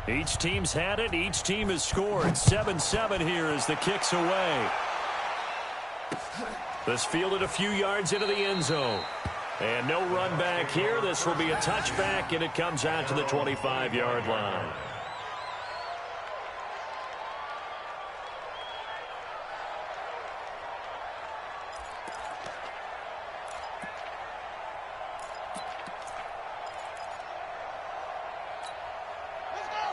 Each team's had it. Each team has scored. 7-7 here as the kick's away. This fielded a few yards into the end zone. And no run back here. This will be a touchback, and it comes out to the 25-yard line.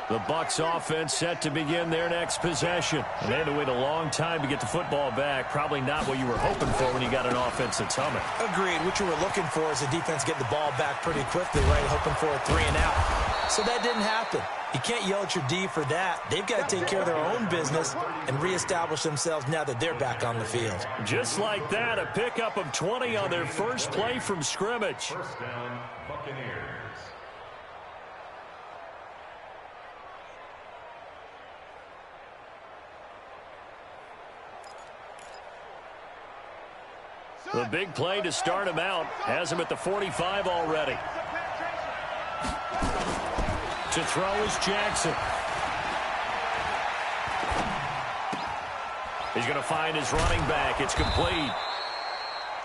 The Bucs offense set to begin their next possession. And they had to wait a long time to get the football back. Probably not what you were hoping for when you got an offense that's humming. Agreed. What you were looking for is a defense getting the ball back pretty quickly, right? Hoping for a 3-and-out. So that didn't happen. You can't yell at your D for that. They've got to take care of their own business and reestablish themselves now that they're back on the field. Just like that, a pickup of 20 on their first play from scrimmage. First down, Buccaneers. The big play to start him out has him at the 45 already. To throw is Jackson. He's going to find his running back. It's complete.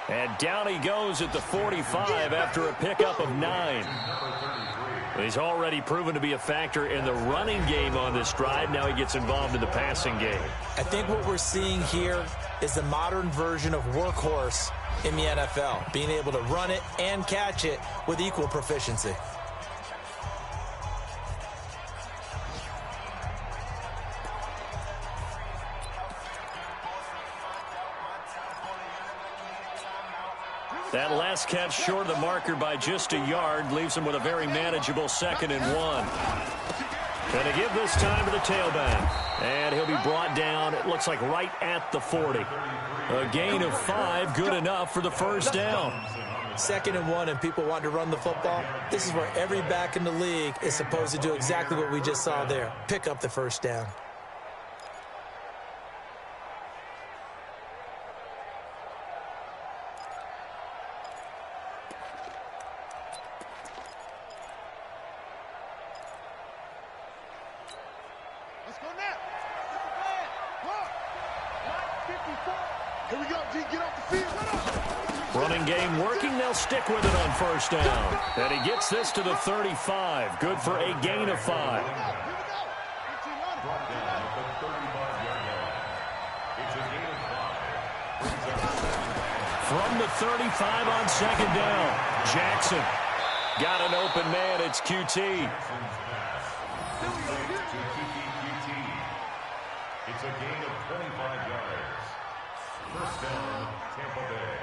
And down he goes at the 45 after a pickup of 9. He's already proven to be a factor in the running game on this drive. Now he gets involved in the passing game. I think what we're seeing here is the modern version of workhorse in the NFL, being able to run it and catch it with equal proficiency. That last catch short of the marker by just a yard leaves him with a very manageable 2nd and 1. Going to give this time to the tailback. And he'll be brought down, it looks like right at the 40. A gain of 5, good enough for the first down. 2nd and 1 and people want to run the football. This is where every back in the league is supposed to do exactly what we just saw there. Pick up the first down. Running game working. They'll stick with it on first down. And he gets this to the 35. Good for a gain of 5. From the 35 on 2nd down. Jackson got an open man. It's QT. It's a gain of 25 yards. First down, Tampa Bay.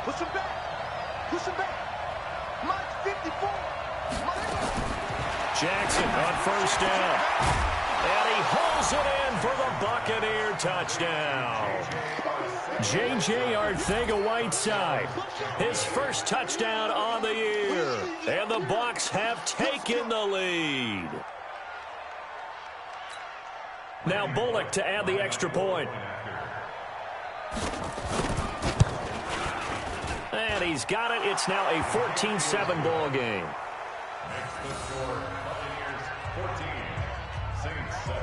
Push him back. Push him back. Mike 54. Jackson on first down. And he holds it in for the Buccaneer touchdown. J.J. Arcega-Whiteside, his first touchdown on the year. And the Bucs have taken the lead. Now Bullock to add the extra point. And he's got it. It's now a 14-7 ball game. Next to score, Buccaneers 14, Saints 7.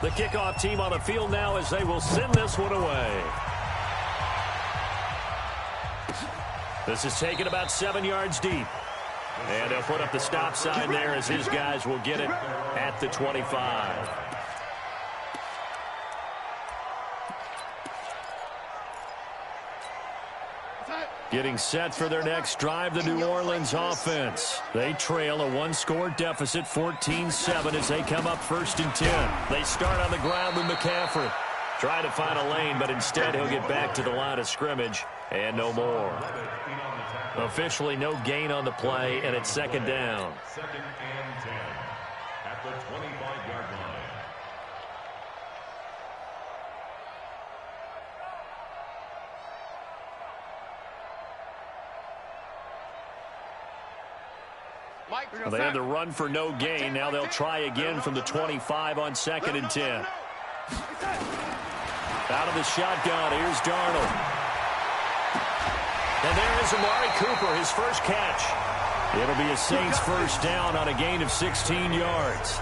The kickoff team on the field now as they will send this one away. This is taken about 7 yards deep. And they'll put up the stop sign there as his guys will get it at the 25. Getting set for their next drive, the New Orleans offense. They trail a one-score deficit, 14-7, as they come up 1st and 10. They start on the ground with McCaffrey. Try to find a lane, but instead he'll get back to the line of scrimmage and no more. Officially no gain on the play, and it's 2nd down. 2nd and 10. at the 25-yard line. Well, they had the run for no gain. Now they'll try again from the 25 on 2nd and 10. Out of the shotgun, here's Darnold. And there is Amari Cooper, his first catch. It'll be a Saints first down on a gain of 16 yards.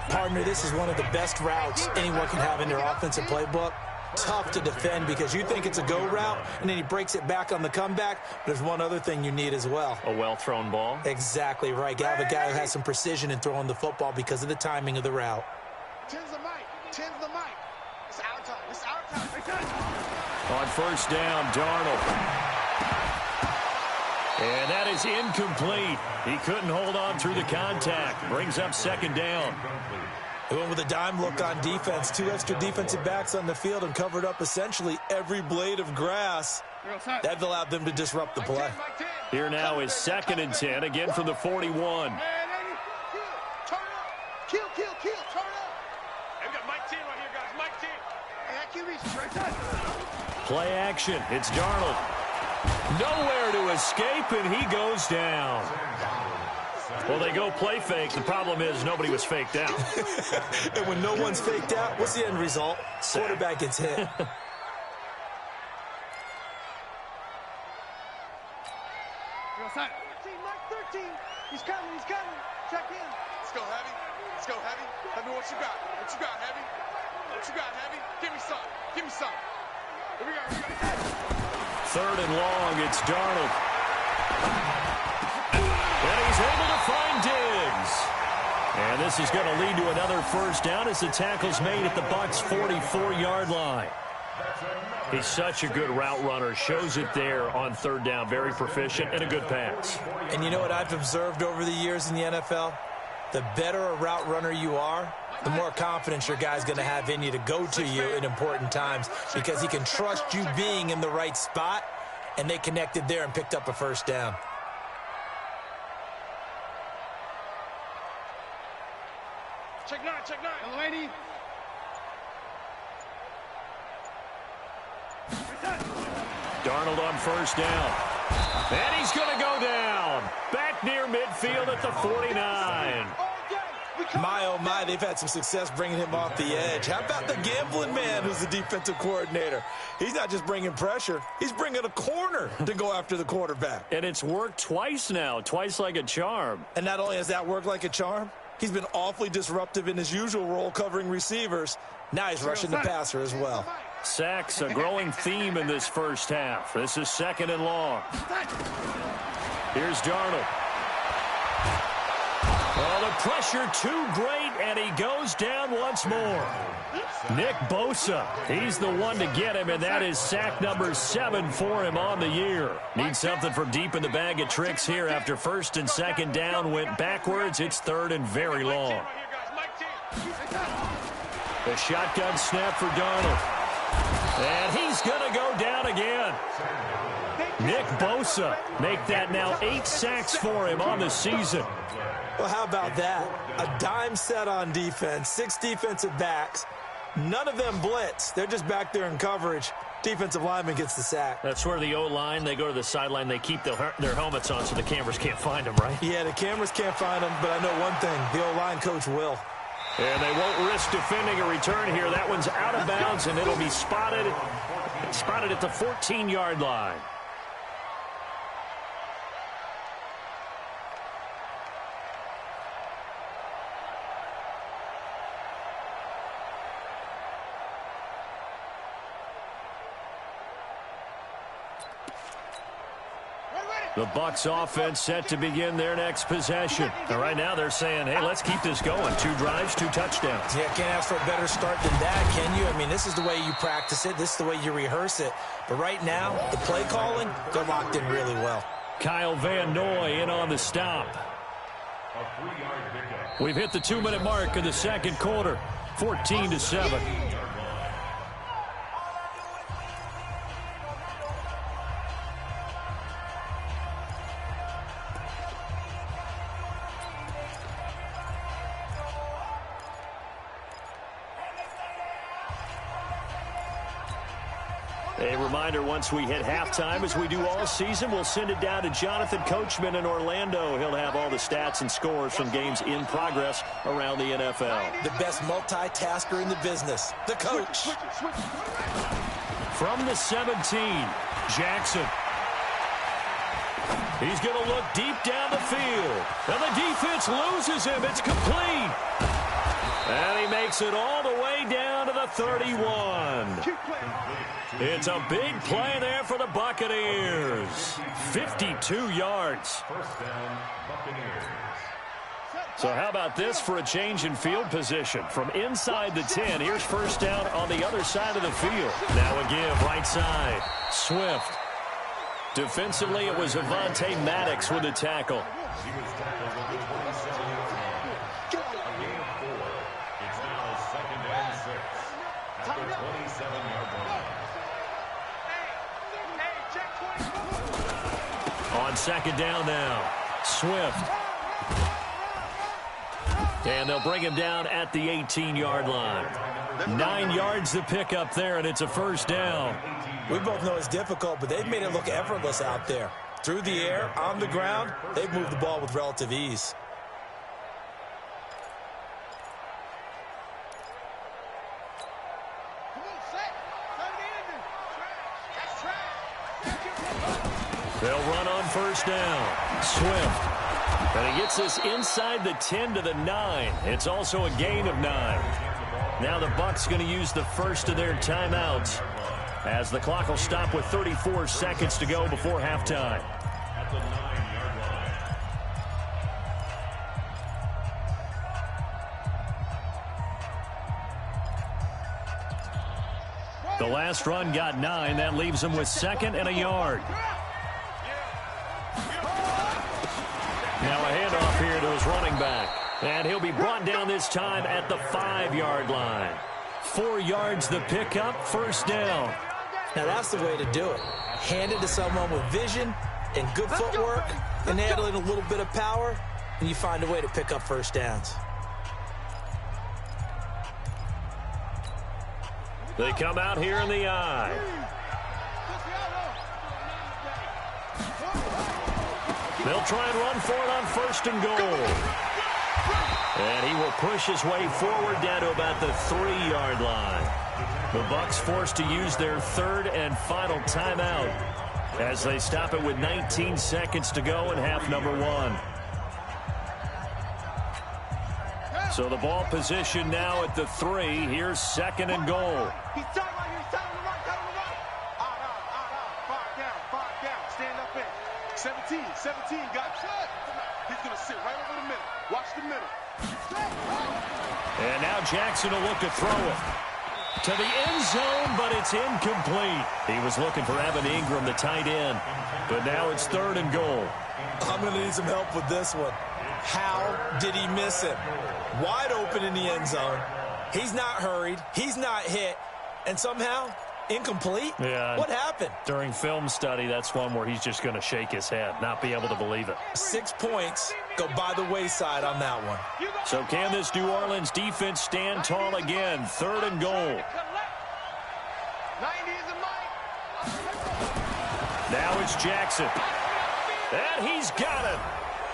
Partner, this is one of the best routes anyone can have in their offensive playbook. Tough to defend because you think it's a go route, and then he breaks it back on the comeback. There's one other thing you need as well. A well-thrown ball? Exactly right. You have a guy who has some precision in throwing the football because of the timing of the route. Tens the mic. Tens the mic. It's our time. It's our time. On first down, Darnold. And that is incomplete. He couldn't hold on through the contact. Brings up 2nd down. They went with a dime look on defense. 2 extra defensive backs on the field and covered up essentially every blade of grass. That allowed them to disrupt the play. Here now is 2nd and 10, again from the 41. Turn up. Kill. Turn up. We got Mike 10 right here, guys. Mike 10. Hey, that kid reaches right there. Play action. It's Darnold. Nowhere to escape, and he goes down. Well, they go play fake. The problem is nobody was faked out. And when no one's faked out, what's the end result? Quarterback gets hit. Mike 13. He's coming. Check in. Let's go, Heavy. Tell me what you got. Heavy? Heavy? Give me some. Here we go. 3rd and long, it's Darnold. And he's able to find Diggs. And this is going to lead to another first down as the tackle's made at the Bucs' 44-yard line. He's such a good route runner. Shows it there on 3rd down. Very proficient and a good pass. And you know what I've observed over the years in the NFL? The better a route runner you are, the more confidence your guy's going to have in you to go to you in important times because he can trust you being in the right spot, and they connected there and picked up a first down. Check nine. Hello, lady. Darnold on first down. And he's going to go down. Back near midfield at the 49. My, oh my, they've had some success bringing him off the edge. How about the gambling man who's the defensive coordinator? He's not just bringing pressure. He's bringing a corner to go after the quarterback. And it's worked twice now, twice like a charm. And not only has that worked like a charm, he's been awfully disruptive in his usual role covering receivers. Now he's rushing the passer as well. Sacks, a growing theme in this first half. This is 2nd and long. Here's Darnold. Oh, the pressure too great, and he goes down once more. Nick Bosa, he's the one to get him, and that is sack number 7 for him on the year. Needs something from deep in the bag of tricks here after 1st and 2nd down went backwards. It's 3rd and very long. The shotgun snap for Darnold. And he's going to go down again. Nick Bosa make that now 8 sacks for him on the season. Well, how about that? A dime set on defense, 6 defensive backs. None of them blitz. They're just back there in coverage. Defensive lineman gets the sack. That's where the O-line, they go to the sideline, they keep their helmets on so the cameras can't find them, right? Yeah, the cameras can't find them, but I know one thing. The O-line coach will. And they won't risk defending a return here. That one's out of bounds, and it'll be spotted at the 14-yard line. The Bucs offense set to begin their next possession. And right now they're saying, hey, let's keep this going. 2 drives, 2 touchdowns. Yeah, can't ask for a better start than that, can you? I mean, this is the way you practice it. This is the way you rehearse it. But right now, the play calling, they're locked in really well. Kyle Van Noy in on the stop. We've hit the 2-minute mark in the second quarter, 14-7. A reminder, once we hit halftime, as we do all season, we'll send it down to Jonathan Coachman in Orlando. He'll have all the stats and scores from games in progress around the NFL. The best multitasker in the business, the coach. From the 17, Jackson. He's going to look deep down the field. And the defense loses him. It's complete. And he makes it all the way down to the 31. It's a big play there for the Buccaneers. 52 yards. First down, Buccaneers. So how about this for a change in field position? From inside the 10, here's first down on the other side of the field. Now a give, right side. Swift. Defensively, it was Avonte Maddox with the tackle. He was tackled at the 27-yard line. A gain of 4. It's now second and 6 at the 27-yard line. On second down now, Swift. And they'll bring him down at the 18-yard line. 9 yards to pick up there, and it's a first down. We both know it's difficult, but they've made it look effortless out there. Through the air, on the ground, they've moved the ball with relative ease. They'll run on first down. Swift. And he gets this inside the 10 to the 9. It's also a gain of 9. Now the Bucs going to use the first of their timeouts, as the clock will stop with 34 seconds to go before halftime. At the 9-yard line. The last run got 9. That leaves him with second and a yard. Now a handoff here to his running back. And he'll be brought down this time at the 5-yard line. 4 yards the pickup, first down. Now that's the way to do it. Hand it to someone with vision and good footwork and handle it a little bit of power, and you find a way to pick up first downs. They come out here in the eye. They'll try and run for it on first and goal. And he will push his way forward down to about the 3-yard line. The Bucs forced to use their third and final timeout as they stop it with 19 seconds to go in half number 1. So the ball position now at the 3. Here's second and goal. He's talking right here. He's telling him right. Five down. Stand up in. 17, got shot. He's going to sit right over the middle. Watch the middle. And now Jackson will look to throw it to the end zone, but it's incomplete. He was looking for Evan Ingram, the tight end, but now it's third and goal. I'm going to need some help with this one. How did he miss it? Wide open in the end zone. He's not hurried. He's not hit. And somehow, incomplete? Yeah. What happened? During film study, that's one where he's just going to shake his head, not be able to believe it. 6 points go by the wayside on that one. So can this New Orleans defense stand tall again? Third and goal. Now it's Jackson. And he's got it.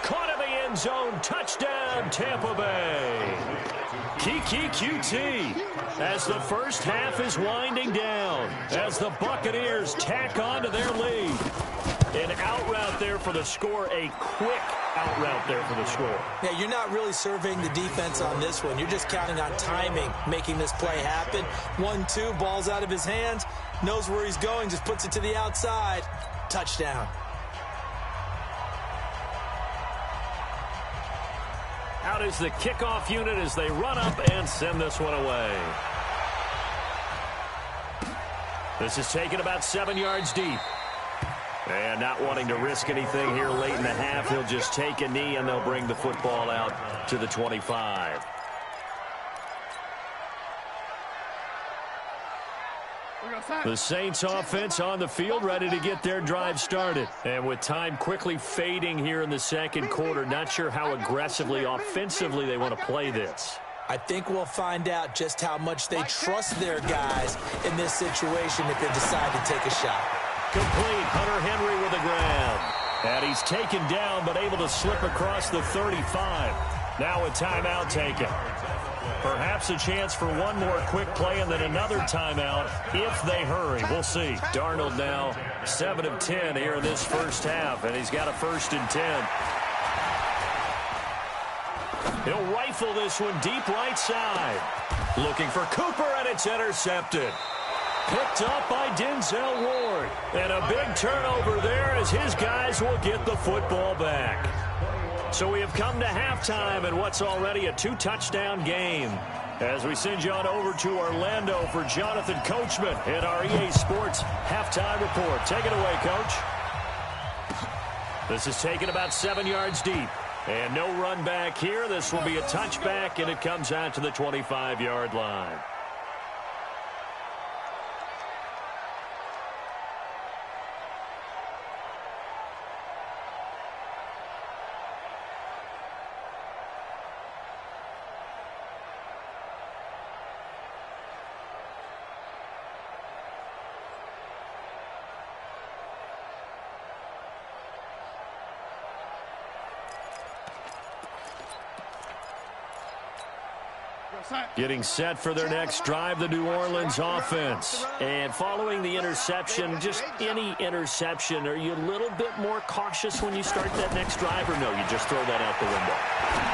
Caught in the end zone. Touchdown, Tampa Bay. Kiki QT as the first half is winding down, as the Buccaneers tack on to their lead. An out route there for the score, a quick out route there for the score. Yeah, you're not really surveying the defense on this one. You're just counting on timing, making this play happen. 1-2, ball's out of his hands, knows where he's going, just puts it to the outside. Touchdown. Out is the kickoff unit as they run up and send this one away. This is taken about 7 yards deep. And not wanting to risk anything here late in the half, he'll just take a knee and they'll bring the football out to the 25. The Saints offense on the field, ready to get their drive started. And with time quickly fading here in the second quarter, not sure how aggressively, offensively they want to play this. I think we'll find out just how much they trust their guys in this situation if they decide to take a shot. Complete. Hunter Henry with a grab. And he's taken down but able to slip across the 35. Now a timeout taken. Perhaps a chance for one more quick play and then another timeout if they hurry. We'll see. Darnold now 7 of 10 here in this first half, and he's got a 1st and 10. He'll rifle this one deep right side. Looking for Cooper, and it's intercepted. Picked up by Denzel Ward. And a big turnover there as his guys will get the football back. So we have come to halftime in what's already a 2-touchdown game. As we send you on over to Orlando for Jonathan Coachman in our EA Sports Halftime Report. Take it away, Coach. This is taken about 7 yards deep. And no run back here. This will be a touchback, and it comes out to the 25-yard line. Getting set for their next drive, the New Orleans offense. And following the interception, just any interception, are you a little bit more cautious when you start that next drive, or no, you just throw that out the window?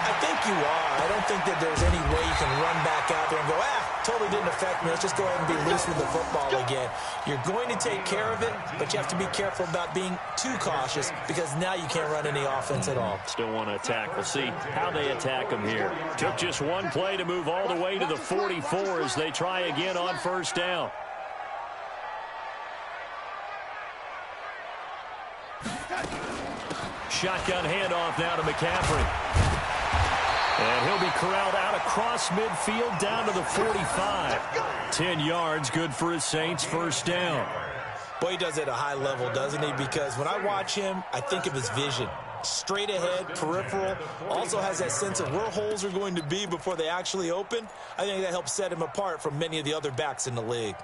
I think you are. I don't think that there's any way you can run back out there and go, totally didn't affect me. Let's just go ahead and be loose with the football again. You're going to take care of it, but you have to be careful about being too cautious because now you can't run any offense at all. Still want to attack. We'll see how they attack them here. Took just one play to move all the way to the 44 as they try again on 1st down. Shotgun handoff now to McCaffrey. And he'll be corralled out across midfield down to the 45. 10 yards, good for his Saints, 1st down. Boy, he does it at a high level, doesn't he? Because when I watch him, I think of his vision. Straight ahead, peripheral, also has that sense of where holes are going to be before they actually open. I think that helps set him apart from many of the other backs in the league.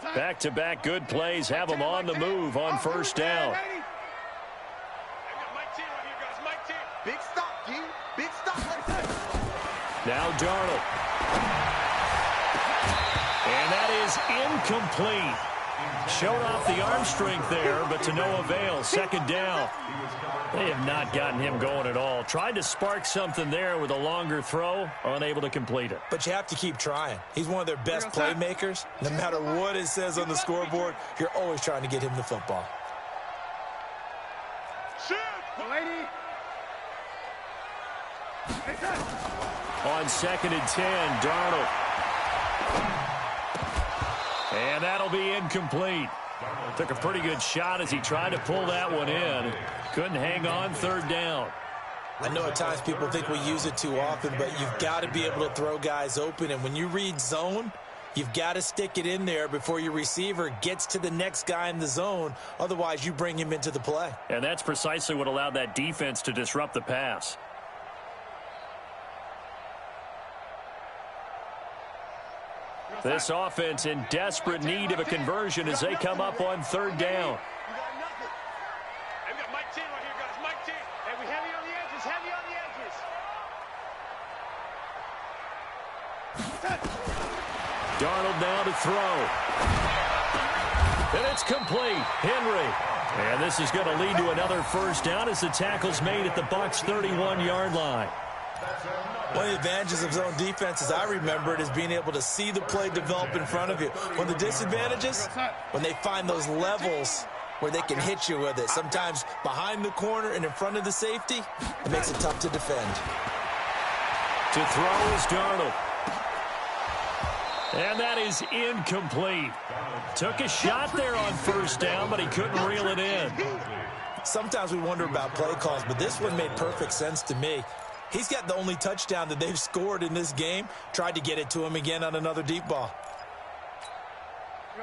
Back-to-back good plays have them on the move on 1st down. Big stop, dude. Big stop. Now Darnold. And that is incomplete. Showed off the arm strength there, but to no avail. 2nd down. They have not gotten him going at all. Tried to spark something there with a longer throw, unable to complete it. But you have to keep trying. He's one of their best playmakers. No matter what it says on the scoreboard, you're always trying to get him the football. Shoot, lady. On 2nd and 10, Darnold. And that'll be incomplete. Took a pretty good shot as he tried to pull that one in. Couldn't hang on, 3rd down. I know at times people think we use it too often, but you've got to be able to throw guys open. And when you read zone, you've got to stick it in there before your receiver gets to the next guy in the zone. Otherwise, you bring him into the play. And that's precisely what allowed that defense to disrupt the pass. This offense in desperate need of a conversion as they come up on 3rd down. We've got Mike 10 right here, guys. Mike 10. And we heavy on the edges, heavy on the edges. Darnold now to throw. And it's complete. Henry. And this is going to lead to another 1st down as the tackle's made at the Bucs' 31-yard line. One of the advantages of zone defense, as I remember it, is being able to see the play develop in front of you. One of the disadvantages, when they find those levels where they can hit you with it, sometimes behind the corner and in front of the safety, it makes it tough to defend. To throw is Darnold. And that is incomplete. Took a shot there on 1st down, but he couldn't reel it in. Sometimes we wonder about play calls, but this one made perfect sense to me. He's got the only touchdown that they've scored in this game. Tried to get it to him again on another deep ball.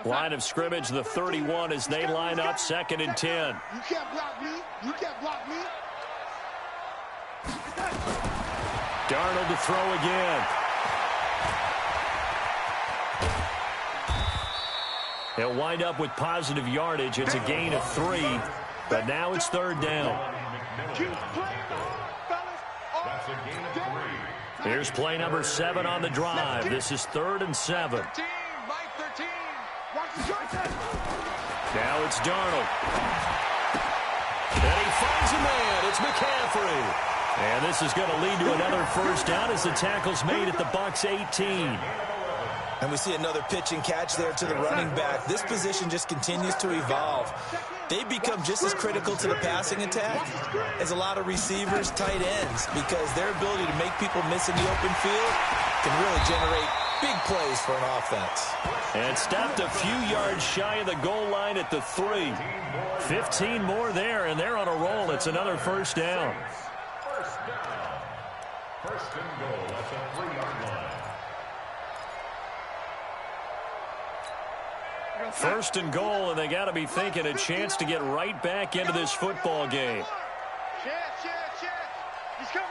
Line of scrimmage, the 31 as they line up 2nd and 10. You can't block me. You can't block me. Darnold to throw again. He'll wind up with positive yardage. It's a gain of 3, but now it's 3rd down. That's a gain of 3. Here's play number 7 on the drive. This is 3rd and 7. Now it's Darnold. And he finds a man. It's McCaffrey. And this is going to lead to another first down as the tackle's made at the Bucs 18. And we see another pitch and catch there to the running back. This position just continues to evolve. They become just as critical to the passing attack as a lot of receivers, tight ends, because their ability to make people miss in the open field can really generate big plays for an offense. And stopped a few yards shy of the goal line at the 3. 15 more there, and they're on a roll. It's another first down. First down. First and goal at the 3-yard line. First and goal, and they got to be thinking a chance to get right back into this football game. He's coming.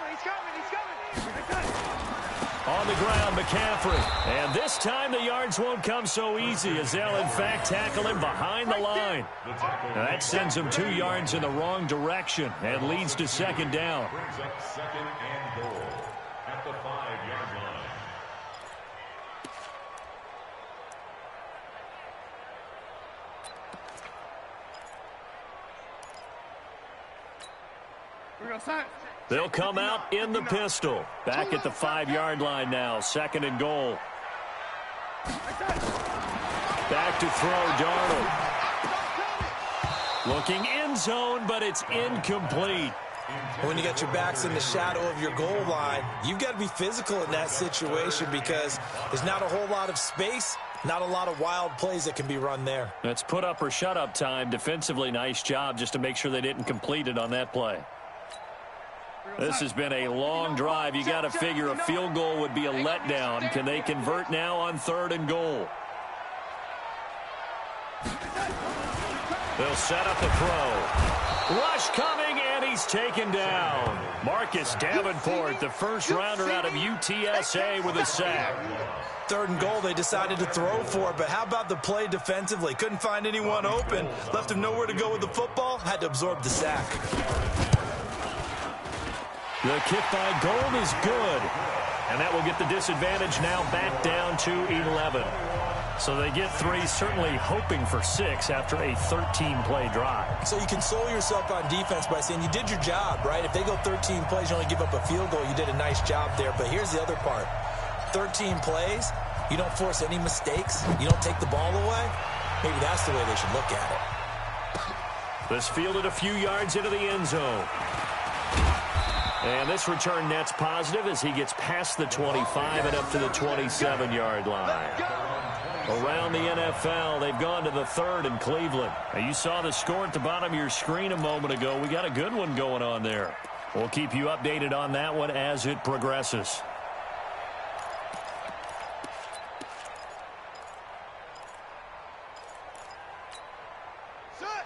On the ground, McCaffrey. And this time the yards won't come so easy as they'll, in fact, tackle him behind the line. Now that sends him 2 yards in the wrong direction and leads to 2nd down. Brings up 2nd and goal at the 5-yard line. They'll come out in the pistol. Back at the 5-yard line now. 2nd and goal. Back to throw, Darnold. Looking end zone, but it's incomplete. When you got your backs in the shadow of your goal line, you've got to be physical in that situation because there's not a whole lot of space, not a lot of wild plays that can be run there. That's put up or shut up time. Defensively, nice job just to make sure they didn't complete it on that play. This has been a long drive. You got to figure a field goal would be a letdown. Can they convert now on 3rd and goal? They'll set up the throw. Rush coming, and he's taken down. Marcus Davenport, the first rounder out of UTSA, with a sack. 3rd and goal, they decided to throw for it, but how about the play defensively? Couldn't find anyone open, left him nowhere to go with the football, had to absorb the sack. The kick by Gold is good, and that will get the disadvantage now back down to 11. So they get 3, certainly hoping for 6 after a 13-play drive. So you console yourself on defense by saying you did your job, right? If they go 13 plays, you only give up a field goal, you did a nice job there. But here's the other part. 13 plays, you don't force any mistakes, you don't take the ball away. Maybe that's the way they should look at it. This fielded a few yards into the end zone. And this return net's positive as he gets past the 25 and up to the 27-yard line. Around the NFL, they've gone to the 3rd in Cleveland. Now, you saw the score at the bottom of your screen a moment ago. We got a good one going on there. We'll keep you updated on that one as it progresses.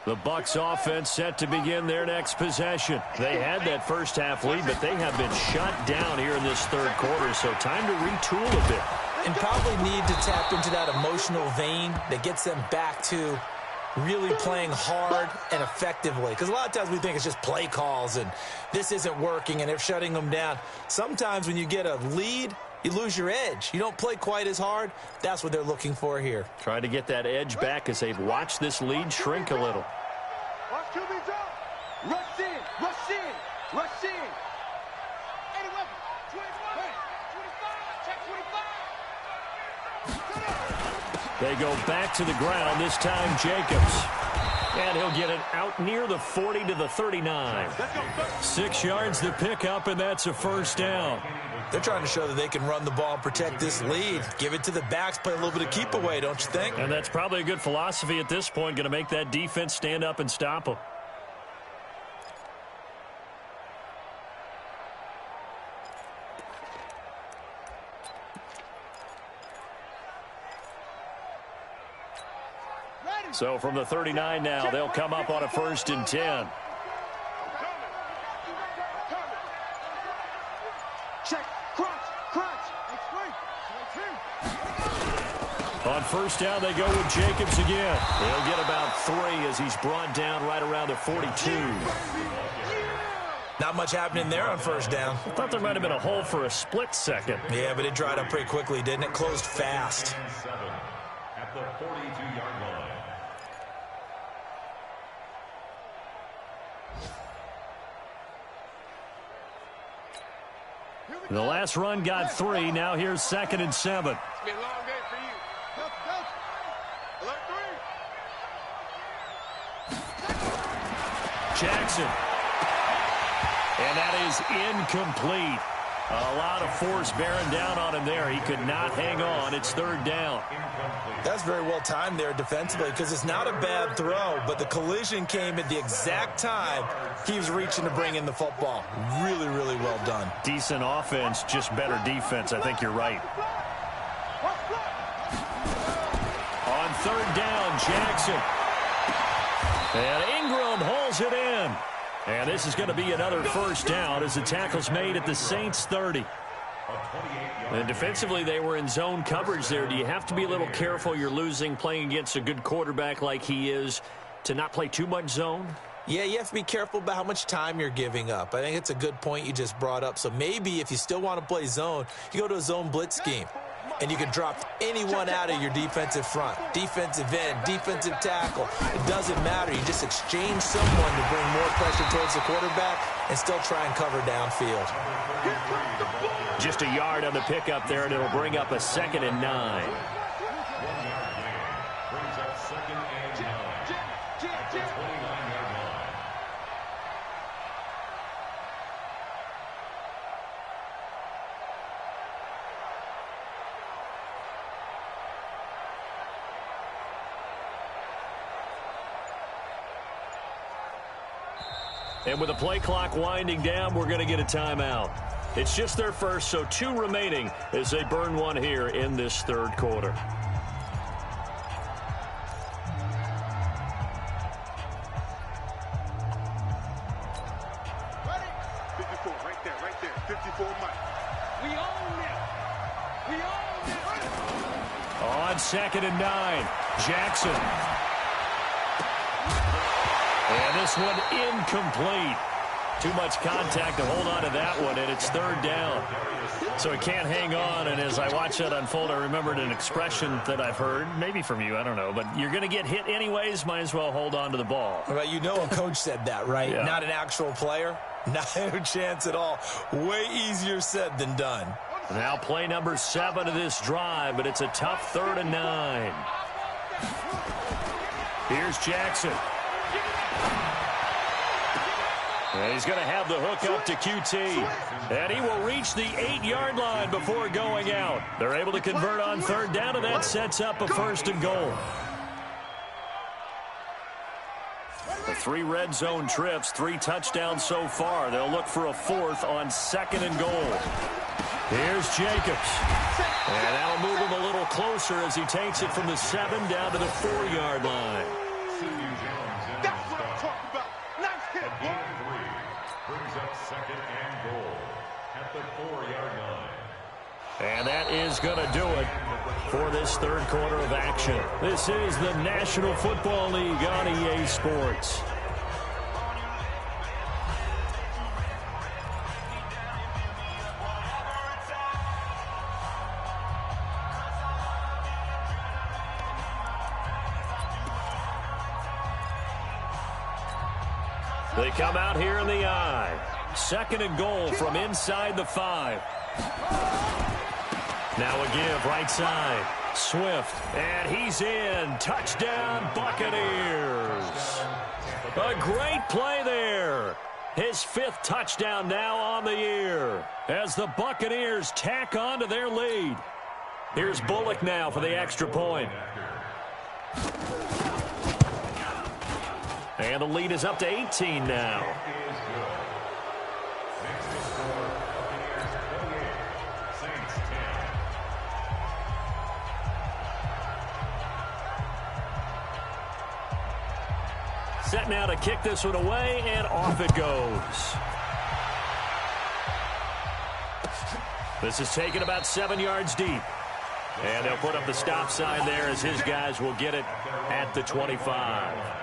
The Bucs offense set to begin their next possession. They had that first half lead, but they have been shut down here in this 3rd quarter, so time to retool a bit. And probably need to tap into that emotional vein that gets them back to really playing hard and effectively. Because a lot of times we think it's just play calls and this isn't working and they're shutting them down. Sometimes when you get a lead, you lose your edge. You don't play quite as hard. That's what they're looking for here. Trying to get that edge back as they've watched this lead shrink a little. Watch QB drop. Rush in. Rush in. Rush in. 81, 21, 25, check 25. They go back to the ground, this time Jacobs. And he'll get it out near the 40 to the 39. 6 yards to pick up, and that's a first down. They're trying to show that they can run the ball and protect this lead. Give it to the backs, play a little bit of keep away, don't you think? And that's probably a good philosophy at this point, going to make that defense stand up and stop them. So from the 39 now, they'll come up on a 1st and 10. Check. Crunch. Crunch. On first down, they go with Jacobs again. He'll get about 3 as he's brought down right around the 42. Not much happening there on first down. I thought there might have been a hole for a split second. Yeah, but it dried up pretty quickly, didn't it? Closed fast. 7 at the 42-yard line. The last run got 3. Now here's 2nd and 7. It's been a long day for you. Alert 3. Jackson. And that is incomplete. A lot of force bearing down on him there. He could not hang on. It's 3rd down. That's very well timed there defensively because it's not a bad throw, but the collision came at the exact time he was reaching to bring in the football. Really, really well done. Decent offense, just better defense. I think you're right. On 3rd down, Jackson. And Ingram holds it in. And this is going to be another first down as the tackle's made at the Saints' 30. And defensively, they were in zone coverage there. Do you have to be a little careful? You're losing playing against a good quarterback like he is to not play too much zone? Yeah, you have to be careful about how much time you're giving up. I think it's a good point you just brought up. So maybe if you still want to play zone, you go to a zone blitz scheme. And you can drop anyone out of your defensive front, defensive end, defensive tackle. It doesn't matter. You just exchange someone to bring more pressure towards the quarterback and still try and cover downfield. Just a yard on the pickup there, and it'll bring up a 2nd and 9. 1 yard gain brings up 2nd and 9 at the 29-yard line. And with the play clock winding down, we're going to get a timeout. It's just their first, so 2 remaining as they burn 1 here in this 3rd quarter. Ready? 54, right there. 54 Mike. We own it. We own it. On 2nd and 9, Jackson. And this one incomplete. Too much contact to hold on to that one, and it's 3rd down. So he can't hang on, and as I watch that unfold, I remembered an expression that I've heard, maybe from you, I don't know, but you're going to get hit anyways, might as well hold on to the ball. Well, you know a coach said that, right? Yeah. Not an actual player. Not a chance at all. Way easier said than done. Now play number 7 of this drive, but it's a tough 3rd and 9. Here's Jackson. And he's going to have the hook up to QT. And he will reach the 8-yard line before going out. They're able to convert on 3rd down, and that sets up a 1st and goal. The 3 red zone trips, 3 touchdowns so far. They'll look for a 4th on 2nd and goal. Here's Jacobs. And that'll move him a little closer as he takes it from the 7 down to the 4-yard line. That's what I'm talking about. Nice hit, boy. Brings up 2nd and goal at the 4-yard line. And that is going to do it for this 3rd quarter of action. This is the National Football League on EA Sports. They come out here in the I. 2nd and goal from inside the 5. Now a give right side. Swift. And he's in. Touchdown, Buccaneers. A great play there. His 5th touchdown now on the year as the Buccaneers tack on to their lead. Here's Bullock now for the extra point. And the lead is up to 18 now. Set now to kick this one away, and off it goes. This is taken about 7 yards deep. And they'll put up the stop sign there as his guys will get it at the 25.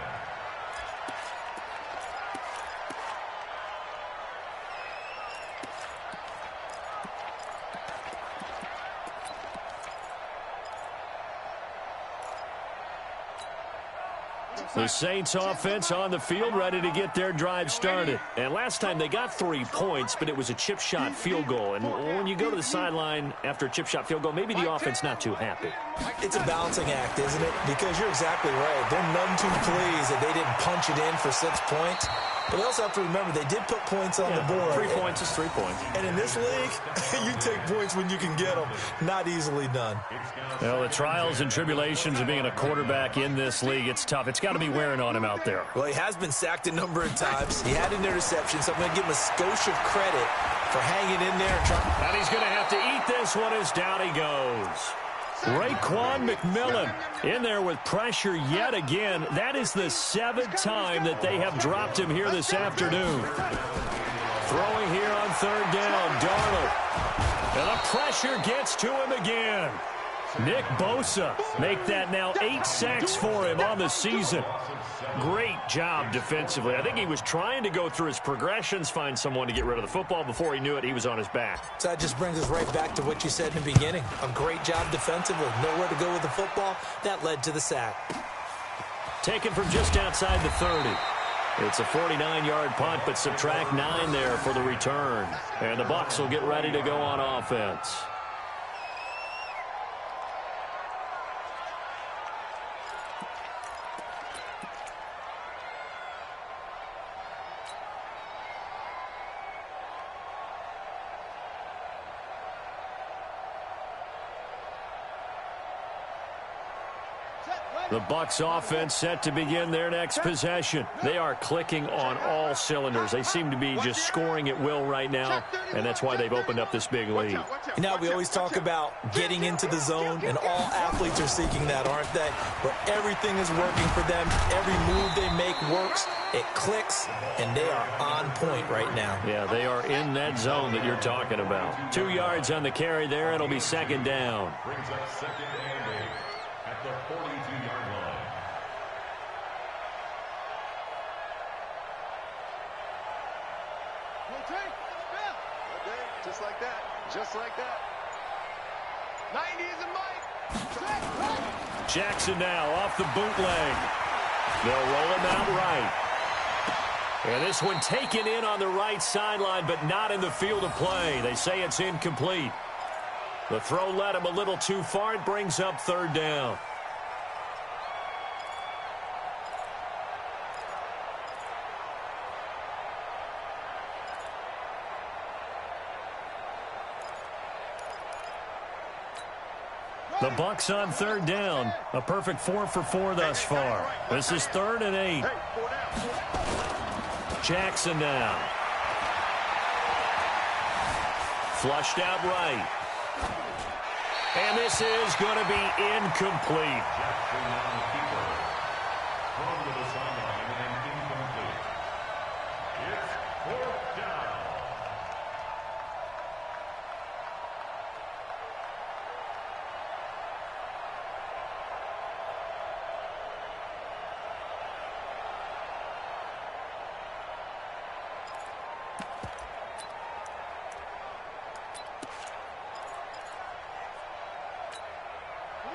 The Saints offense on the field, ready to get their drive started. And last time they got 3 points, but it was a chip shot field goal. And when you go to the sideline after a chip shot field goal, maybe the offense not too happy. It's a balancing act, isn't it? Because you're exactly right. They're none too pleased that they didn't punch it in for 6 points. But they also have to remember they did put points on the board. 3 points is 3 points. And in this league, you take points when you can get them. Not easily done. Well, the trials and tribulations of being a quarterback in this league, it's tough. It's got to be wearing on him out there. Well, he has been sacked a number of times. He had an interception, so I'm going to give him a skosh of credit for hanging in there. And he's going to have to eat this one as down he goes. Raekwon McMillan in there with pressure yet again. That is the 7th time that they have dropped him here this afternoon. Throwing here on 3rd down, Darnold. And the pressure gets to him again. Nick Bosa make that now 8 sacks for him on the season. Great job defensively. I think he was trying to go through his progressions, find someone to get rid of the football. Before he knew it, he was on his back. So that just brings us right back to what you said in the beginning. A great job defensively. Nowhere to go with the football. That led to the sack. Taken from just outside the 30. It's a 49-yard punt, but subtract 9 there for the return. And the Bucs will get ready to go on offense. The Bucs offense set to begin their next possession. They are clicking on all cylinders. They seem to be just scoring at will right now, and that's why they've opened up this big lead. You know, we always talk about getting into the zone, and all athletes are seeking that, aren't they? Where everything is working for them. Every move they make works. It clicks, and they are on point right now. Yeah, they are in that zone that you're talking about. 2 yards on the carry there. It'll be 2nd down. Brings up 2nd and 8 at the 42-yard line. Just like that. Just like that. 90s and Mike. Jackson now off the bootleg. They'll roll him out right. And this one taken in on the right sideline, but not in the field of play. They say it's incomplete. The throw led him a little too far. It brings up 3rd down. The Bucs on 3rd down. A perfect 4 for 4 thus far. This is 3rd and 8. Jackson now. Flushed out right. And this is going to be incomplete. Jackson on the keeper. Thrown to the sideline and incomplete. It's 4th down.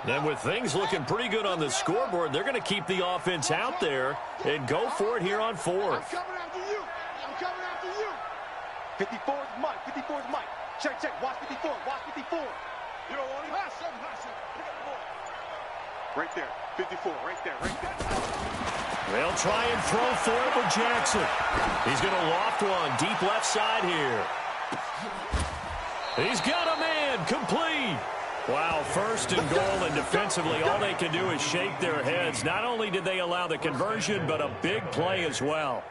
And with things looking pretty good on the scoreboard, they're going to keep the offense out there and go for it here on 4th. I'm coming after you. I'm coming after you. 54 is Mike. 54 is Mike. Check, check. Watch 54. Watch 54. You don't want him? Pass him. Pass him. Pick up the ball. Right there. 54. Right there. Right there. They'll try and throw for it with Jackson. He's going to loft one deep left side here. He's got a man. Complete. Wow, 1st and goal, and defensively, all they can do is shake their heads. Not only did they allow the conversion, but a big play as well.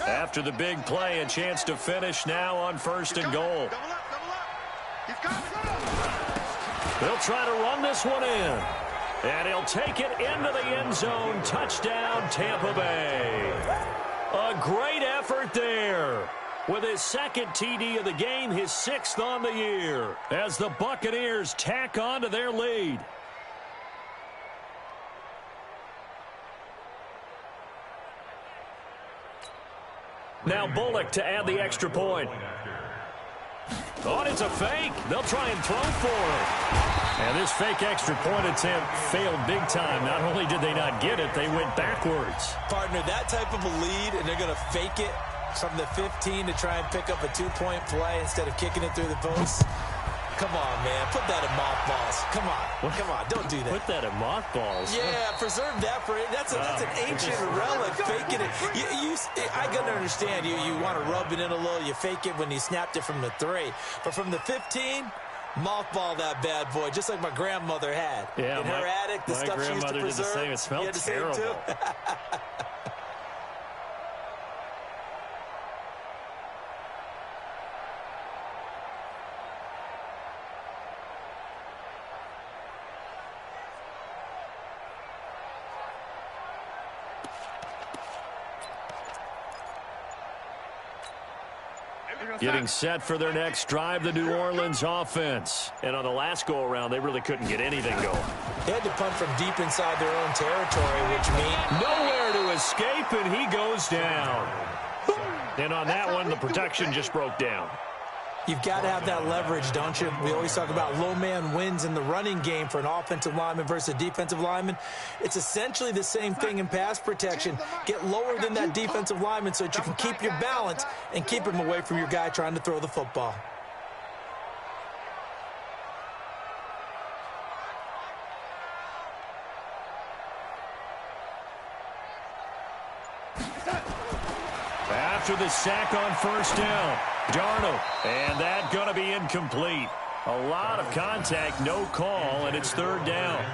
After the big play, a chance to finish now on 1st and goal. Double up, double They'll try to run this one in. And he'll take it into the end zone. Touchdown, Tampa Bay. A great effort there. With his second TD of the game, his 6th on the year, as the Buccaneers tack on to their lead. Now Bullock to add the extra point. Oh, it's a fake. They'll try and throw for it. And this fake extra point attempt failed big time. Not only did they not get it, they went backwards. Partner, that type of a lead, and they're going to fake it from the 15 to try and pick up a 2-point play instead of kicking it through the post. Come on, man. Put that in mothballs. Come on. Come on. Don't do that. Put that in mothballs. Yeah, preserve that for it. That's an ancient relic. Faking it. I got to understand. You want to rub it in a little. You fake it when you snapped it from the 3. But from the 15, mothball that bad boy, just like my grandmother had. Yeah, in her attic, the stuff she used to preserve. Did the same. It smelled terrible. Too. Getting set for their next drive, the New Orleans offense. And on the last go-around, they really couldn't get anything going. They had to punt from deep inside their own territory, which means nowhere to escape, and he goes down. And on that one, the protection just broke down. You've got to have that leverage, don't you? We always talk about low man wins in the running game for an offensive lineman versus a defensive lineman. It's essentially the same thing in pass protection. Get lower than that defensive lineman so that you can keep your balance and keep him away from your guy trying to throw the football. After the sack on first down, Darnold, and that going to be incomplete. A lot of contact, no call, and it's 3rd down.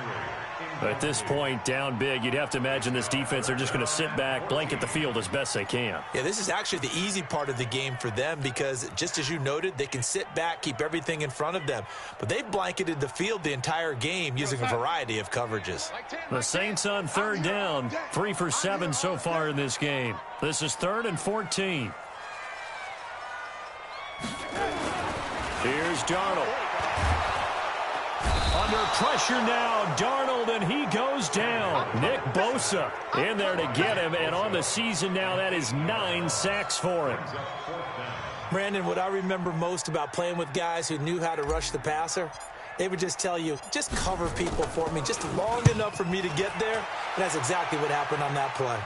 But at this point, down big, you'd have to imagine this defense, they're just going to sit back, blanket the field as best they can. Yeah, this is actually the easy part of the game for them because, just as you noted, they can sit back, keep everything in front of them. But they've blanketed the field the entire game using a variety of coverages. The Saints on 3rd down, 3 for 7 so far in this game. This is 3rd and 14. Here's Darnold. Under pressure now, Darnold, and he goes down. Nick Bosa in there to get him, and on the season now, that is 9 sacks for him. Brandon, what I remember most about playing with guys who knew how to rush the passer, they would just tell you, just cover people for me, just long enough for me to get there, and that's exactly what happened on that play.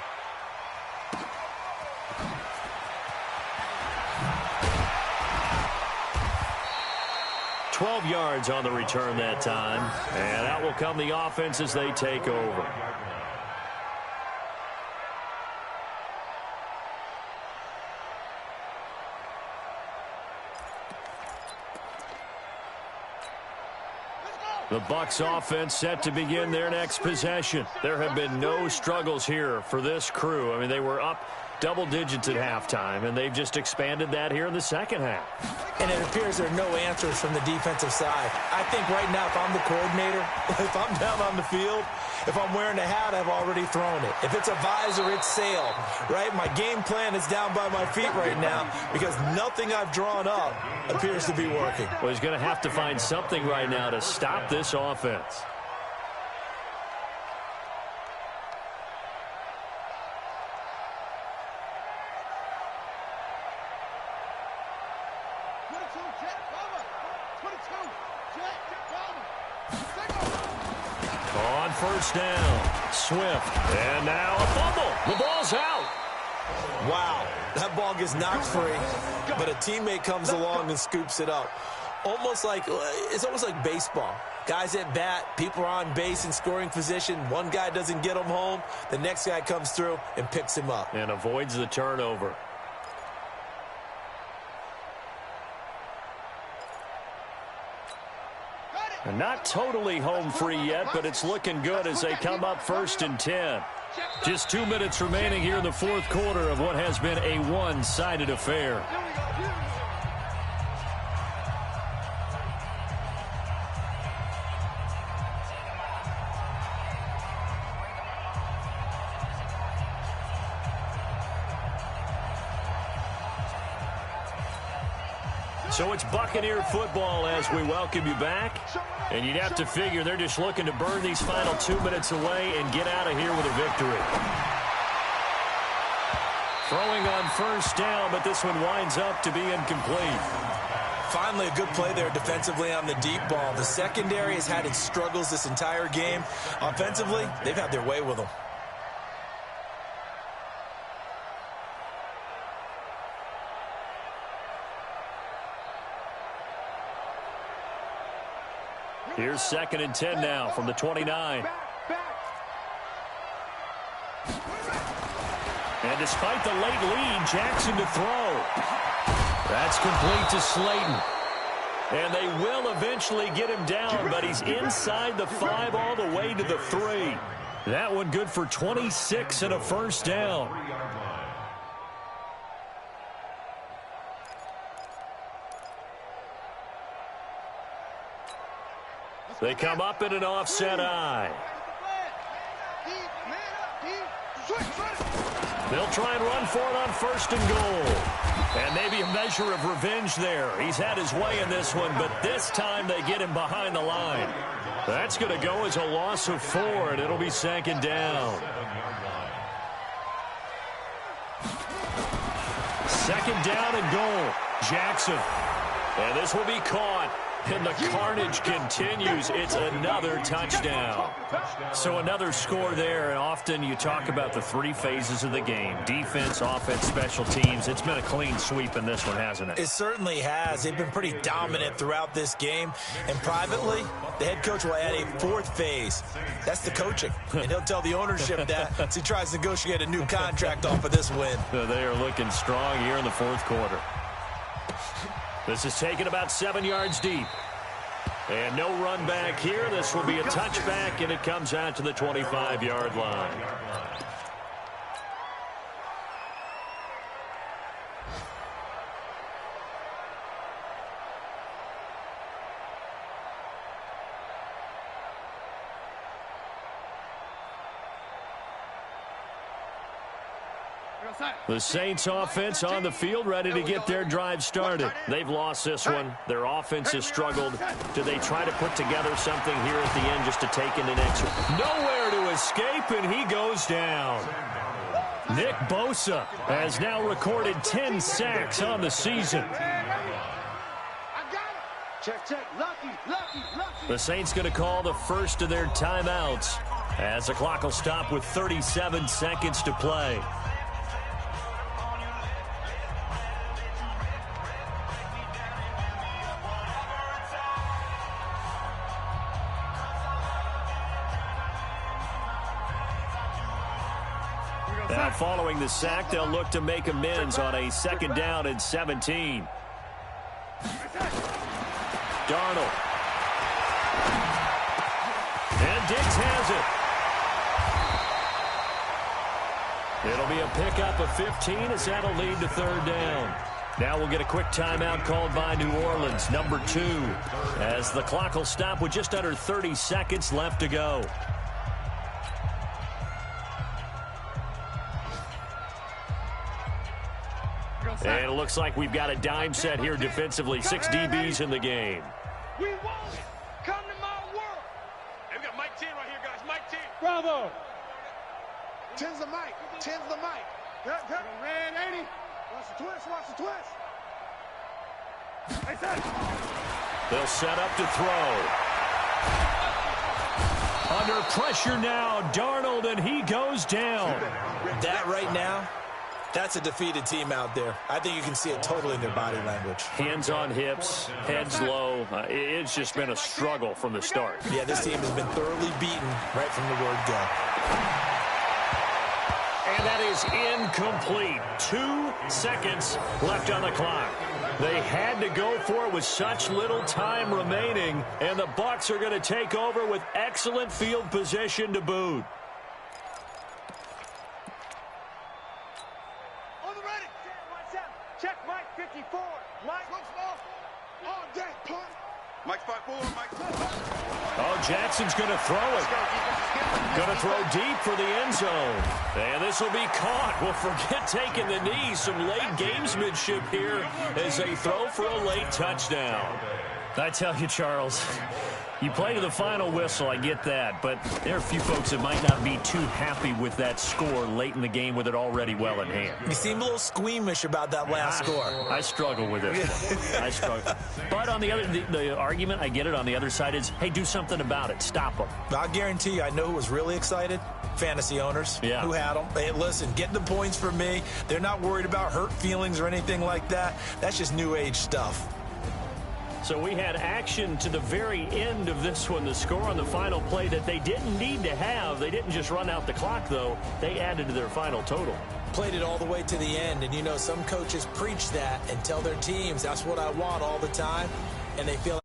$12 yards on the return that time. And out will come the offense as they take over. The Bucs offense set to begin their next possession. There have been no struggles here for this crew. I mean, they were up double digits at halftime, and they've just expanded that here in the second half. And it appears there are no answers from the defensive side. I think right now, if I'm the coordinator, if I'm down on the field, if I'm wearing a hat, I've already thrown it. If it's a visor, it's sailed, right? My game plan is down by my feet right now because nothing I've drawn up appears to be working. Well, he's going to have to find something right now to stop this offense. On first down, Swift, and now a fumble. The ball's out. Wow, that ball gets knocked free, but a teammate comes along and scoops it up. It's almost like baseball. Guys at bat, people are on base in scoring position. One guy doesn't get him home. The next guy comes through and picks him up. And avoids the turnover. And not totally home free yet, but it's looking good as they come up 1st and 10. Just 2 minutes remaining here in the fourth quarter of what has been a one-sided affair. So it's Buccaneer football as we welcome you back. And you'd have to figure they're just looking to burn these final 2 minutes away and get out of here with a victory. Throwing on first down, but this one winds up to be incomplete. Finally, a good play there defensively on the deep ball. The secondary has had its struggles this entire game. Offensively, they've had their way with them. Here's 2nd and 10 now from the 29. And despite the late lead, Jackson to throw. That's complete to Slayton. And they will eventually get him down, but he's inside the 5 all the way to the 3. That one good for 26 and a first down. They come up in an offset eye. They'll try and run for it on 1st and goal. And maybe a measure of revenge there. He's had his way in this one, but this time they get him behind the line. That's going to go as a loss of 4, and it'll be 2nd down. 2nd down and goal. Jackson. And this will be caught. And the carnage continues. It's another touchdown. So another score there. And often you talk about the 3 phases of the game. Defense, offense, special teams. It's been a clean sweep in this one, hasn't it? It certainly has. They've been pretty dominant throughout this game. And privately, the head coach will add a 4th phase. That's the coaching. And he'll tell the ownership that as he tries to negotiate a new contract off of this win. They are looking strong here in the 4th quarter. This is taken about 7 yards deep. And no run back here. This will be a touchback, and it comes out to the 25-yard line. The Saints offense on the field, ready to get their drive started. They've lost this one. Their offense has struggled. Do they try to put together something here at the end just to take in an extra? Nowhere to escape, and he goes down. Nick Bosa has now recorded 10 sacks on the season. The Saints going to call the first of their timeouts as the clock will stop with 37 seconds to play. Now, following the sack, they'll look to make amends on a 2nd down and 17. Darnold. And Diggs has it. It'll be a pickup of 15 as that'll lead to 3rd down. Now we'll get a quick timeout called by New Orleans, number 2, as the clock will stop with just under 30 seconds left to go. And it looks like we've got a dime set here defensively. 6 DBs in the game. We won't come to my world. Hey, we got Mike 10 right here, guys. Mike 10. Bravo. 10's the mic. 10's the mic. Got red 80. Watch the twist. Watch the twist. Hey, set. They'll set up to throw. Under pressure now, Darnold, and he goes down. That right now, that's a defeated team out there. I think you can see it totally in their body language. Hands on hips, heads low. It's just been a struggle from the start. Yeah, this team has been thoroughly beaten right from the word go. And that is incomplete. 2 seconds left on the clock. They had to go for it with such little time remaining, and the Bucs are going to take over with excellent field position to boot. Check Mike 54. Mike, looks off. All day, punt. Mike's 5-4, Mike. Oh, Jackson's going to throw it. Going to throw deep for the end zone. And this will be caught. Well, forget taking the knee. Some late gamesmanship here as they throw for a late touchdown. I tell you, Charles, you play to the final whistle, I get that, but there are a few folks that might not be too happy with that score late in the game with it already well in hand. You seem a little squeamish about that last score. I struggle with this one. I struggle. But on the argument, I get it, on the other side is, hey, do something about it. Stop them. I'll guarantee you, I know who was really excited. Fantasy owners who had them. Hey, listen, get the points for me. They're not worried about hurt feelings or anything like that. That's just new age stuff. So we had action to the very end of this one. The score on the final play that they didn't need to have. They didn't just run out the clock, though. They added to their final total. Played it all the way to the end. And, you know, some coaches preach that and tell their teams, that's what I want all the time. And they feel